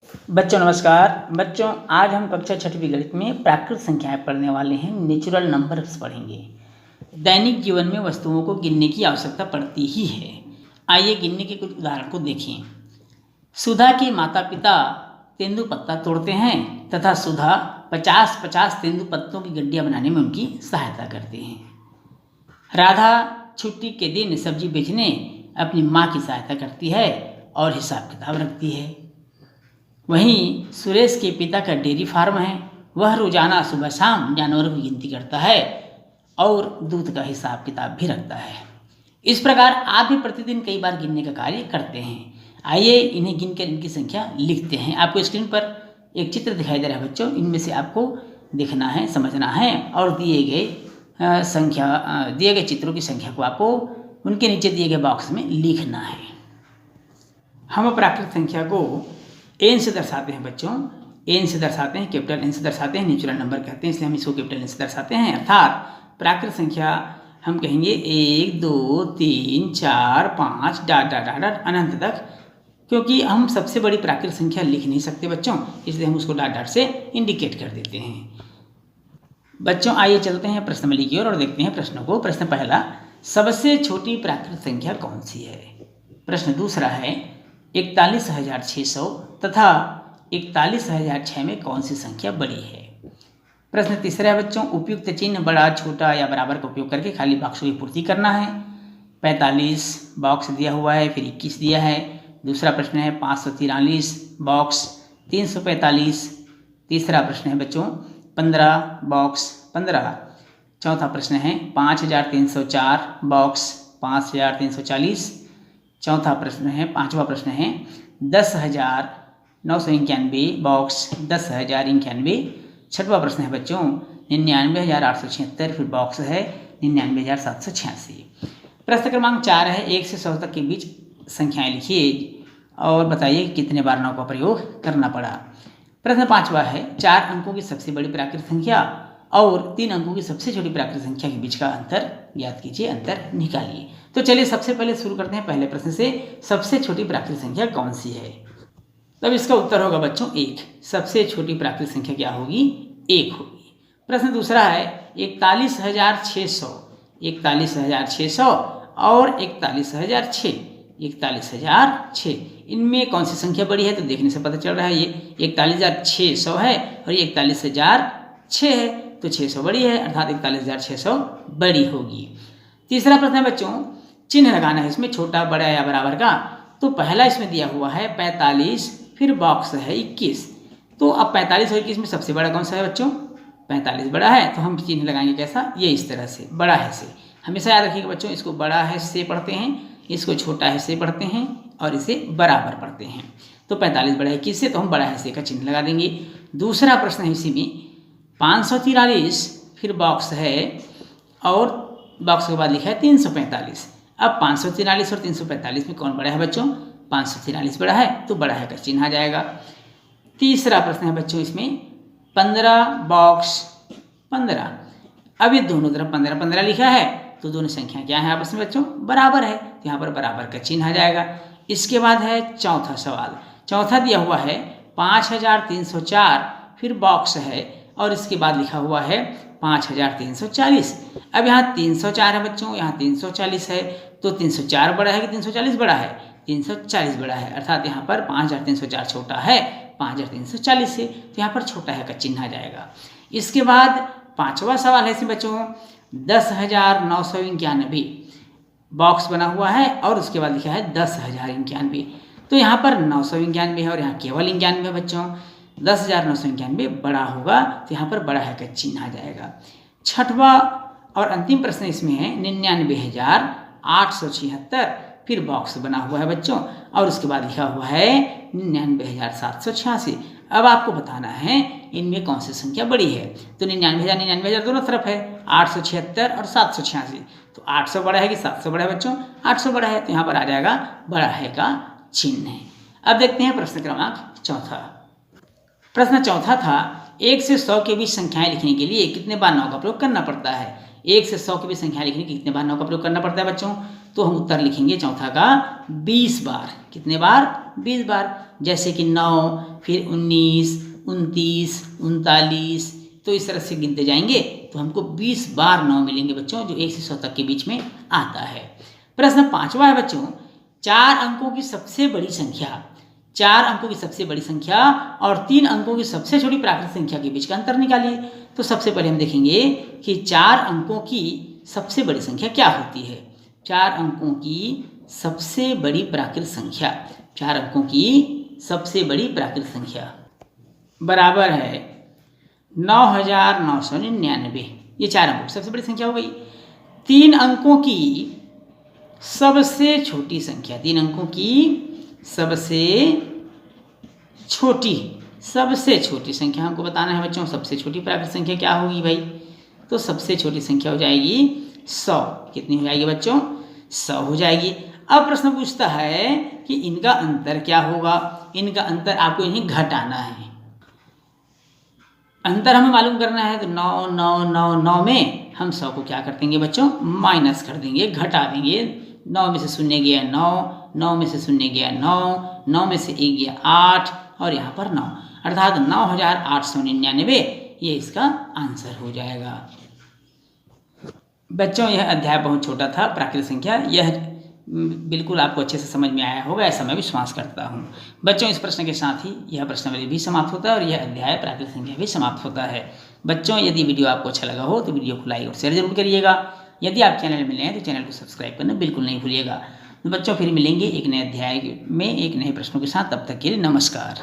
बच्चों नमस्कार। बच्चों आज हम कक्षा छठवीं गणित में प्राकृत संख्याएं पढ़ने वाले हैं। नेचुरल नंबर्स पढ़ेंगे। दैनिक जीवन में वस्तुओं को गिनने की आवश्यकता पड़ती ही है। आइए गिनने के कुछ उदाहरण को देखें। सुधा के माता पिता तेंदुपत्ता तोड़ते हैं तथा सुधा 50-50 तेंदुपत्तों की गड्डियाँ बनाने में उनकी सहायता करते हैं। राधा छुट्टी के दिन सब्जी बेचने अपनी माँ की सहायता करती है और हिसाब किताब रखती है। वहीं सुरेश के पिता का डेयरी फार्म है। वह रोजाना सुबह शाम जानवरों की गिनती करता है और दूध का हिसाब किताब भी रखता है। इस प्रकार आप भी प्रतिदिन कई बार गिनने का कार्य करते हैं। आइए इन्हें गिनकर इनकी संख्या लिखते हैं। आपको स्क्रीन पर एक चित्र दिखाई दे रहा है बच्चों। इनमें से आपको देखना है, समझना है और दिए गए चित्रों की संख्या को आपको उनके नीचे दिए गए बॉक्स में लिखना है। हम प्राकृत संख्या को एन से दर्शाते हैं बच्चों। एन से दर्शाते हैं, कैपिटल एन से दर्शाते हैं, नेचुरल नंबर कहते हैं, इसलिए हम इसको कैपिटल एन से दर्शाते हैं। अर्थात प्राकृत संख्या हम कहेंगे 1 2 3 4 5 डाट डाट डाट डाट अनंत तक, क्योंकि हम सबसे बड़ी प्राकृत संख्या लिख नहीं सकते बच्चों, इसलिए हम उसको डाट डाट से इंडिकेट कर देते हैं। बच्चों आइए चलते हैं प्रश्नावली की ओर और देखते हैं प्रश्नों को। प्रश्न पहला, सबसे छोटी प्राकृत संख्या कौन सी है? प्रश्न दूसरा है 41,600 तथा 41,006 में कौन सी संख्या बड़ी है? प्रश्न तीसरा है बच्चों, उपयुक्त चिन्ह बड़ा, छोटा या बराबर का उपयोग करके खाली बॉक्सों की पूर्ति करना है। 45 बॉक्स दिया हुआ है, फिर 21 दिया है। दूसरा प्रश्न है 543 बॉक्स 345। तीसरा प्रश्न है बच्चों 15 बॉक्स 15। चौथा प्रश्न है 5304 बॉक्स 5340। चौथा प्रश्न है, पांचवा प्रश्न है 10,991 बॉक्स 10,091। छठवां प्रश्न है बच्चों 99,876, फिर बॉक्स है 99,786। प्रश्न क्रमांक 4 है 1 से 100 तक के बीच संख्याएं लिखिए और बताइए कितने बार 9 का प्रयोग करना पड़ा। प्रश्न पांचवा है 4 अंकों की सबसे बड़ी प्राकृत संख्या और 3 अंकों की सबसे छोटी प्राकृत संख्या के बीच का अंतर ज्ञात कीजिए, अंतर निकालिए। तो चलिए सबसे पहले शुरू करते हैं पहले प्रश्न से। सबसे छोटी प्राकृत संख्या कौन सी है? तब इसका उत्तर होगा बच्चों 1। सबसे छोटी प्राकृत संख्या क्या होगी? 1 होगी। प्रश्न दूसरा है 41,600 41,600 और 41,006 41,006, इनमें कौन सी संख्या बड़ी है? तो देखने से पता चल रहा है ये 41,600 है और ये 41,006 है, तो 600 बड़ी है, अर्थात 41,600 बड़ी होगी। तीसरा प्रश्न है बच्चों, चिन्ह लगाना है इसमें, छोटा बड़ा या बराबर का। तो पहला इसमें दिया हुआ है 45, फिर बॉक्स है 21। तो अब 45 और 21 में सबसे बड़ा कौन सा है बच्चों? 45 बड़ा है, तो हम चिन्ह लगाएंगे कैसा? ये इस तरह से, बड़ा है से। हमेशा याद रखिएगा बच्चों, इसको बड़ा है से पढ़ते हैं, इसको छोटा है से पढ़ते हैं और इसे बराबर पढ़ते हैं। तो 45 बड़ा है 21 से, तो हम बड़ा है से का चिन्ह लगा देंगे। दूसरा प्रश्न है इसी में 543, फिर बॉक्स है और बॉक्स के बाद लिखा है 345। अब 543 और 345 में कौन बड़ा है बच्चों? 543 बड़ा है, तो बड़ा है का चिन्ह आ जाएगा। तीसरा प्रश्न है बच्चों इसमें 15 बॉक्स 15। अब ये दोनों तरफ 15-15 लिखा है, तो दोनों संख्या क्या है आपस में बच्चों? बराबर है, तो यहाँ पर बराबर का चिन्ह आ जाएगा। इसके बाद है चौथा सवाल। चौथा दिया हुआ है 5,304, फिर बॉक्स है और इसके बाद लिखा हुआ है 5,340। अब यहाँ 304 है बच्चों, यहाँ 340 है, तो 304 बड़ा है कि 340 बड़ा है? 340 बड़ा है, अर्थात यहाँ पर 5,304 छोटा है 5,340 से, तो यहाँ पर छोटा है का चिन्ह आ जाएगा। इसके बाद पांचवा सवाल है इसमें बच्चों 10,991 बॉक्स बना हुआ है और उसके बाद लिखा है 10,091। तो यहाँ पर 991 है और यहाँ केवल 91 है बच्चों। 10,991 बड़ा होगा, तो यहाँ पर बड़ा है का चिन्ह आ जाएगा। छठवा और अंतिम प्रश्न इसमें है 99,876, फिर बॉक्स बना हुआ है बच्चों और उसके बाद लिखा हुआ है 99,786। अब आपको बताना है इनमें कौन सी संख्या बड़ी है। तो 99,000 दोनों तरफ है, 876 और 786। तो 800 बड़ा है कि 700 बड़ा है बच्चों? 800 बड़ा है, तो यहाँ पर आ जाएगा बड़ा है का चिन्ह है। अब देखते हैं प्रश्न क्रमांक चौथा। प्रश्न चौथा था 1 से 100 के बीच संख्याएं लिखने के लिए कितने बार 9 का प्रयोग करना पड़ता है? 1 से 100 के बीच संख्याएं लिखने के लिए कितने बार 9 का प्रयोग करना पड़ता है बच्चों? तो हम उत्तर लिखेंगे चौथा का 20 बार। कितने बार? 20 बार। जैसे कि 9, फिर 19, 29, 39, तो इस तरह से गिनते जाएंगे तो हमको 20 बार 9 मिलेंगे बच्चों, जो 1 से 100 तक के बीच में आता है। प्रश्न 5वां है बच्चों, 4 अंकों की सबसे बड़ी संख्या, 4 अंकों की सबसे बड़ी संख्या और 3 अंकों की सबसे छोटी प्राकृत संख्या के बीच का अंतर निकालिए। तो सबसे पहले हम देखेंगे कि 4 अंकों की सबसे बड़ी संख्या क्या होती है। 4 अंकों की सबसे बड़ी प्राकृत संख्या, 4 अंकों की सबसे बड़ी प्राकृत संख्या बराबर है 9999। ये 4 अंकों की सबसे बड़ी संख्या हो गई। 3 अंकों की सबसे छोटी संख्या, 3 अंकों की सबसे छोटी संख्या हमको बताना है बच्चों। सबसे छोटी प्राकृत संख्या क्या होगी भाई? तो सबसे छोटी संख्या हो जाएगी 100। कितनी हो जाएगी बच्चों? 100 हो जाएगी। अब प्रश्न पूछता है कि इनका अंतर क्या होगा। इनका अंतर आपको इन्हें घटाना है। अंतर हमें मालूम करना है तो 9 9 9 9 में हम 100 को क्या कर देंगे बच्चों? माइनस कर देंगे, घटा देंगे। 9 में से 0 गया 9, 9 में से 0 गया 9, 9 में से 1 गया 8 और यहाँ पर 9, अर्थात 9899 ये इसका आंसर हो जाएगा। बच्चों यह अध्याय बहुत छोटा था, प्राकृत संख्या, यह बिल्कुल आपको अच्छे से समझ में आया होगा ऐसा मैं विश्वास करता हूँ। बच्चों इस प्रश्न के साथ ही यह प्रश्नावली भी समाप्त होता है और यह अध्याय प्राकृत संख्या भी समाप्त होता है। बच्चों यदि वीडियो आपको अच्छा लगा हो तो वीडियो को लाइक और शेयर जरूर करिएगा। यदि आप चैनल में नए हैं तो चैनल को सब्सक्राइब करना बिल्कुल नहीं भूलिएगा। तो बच्चों फिर मिलेंगे एक नए अध्याय में एक नए प्रश्नों के साथ, तब तक के लिए नमस्कार।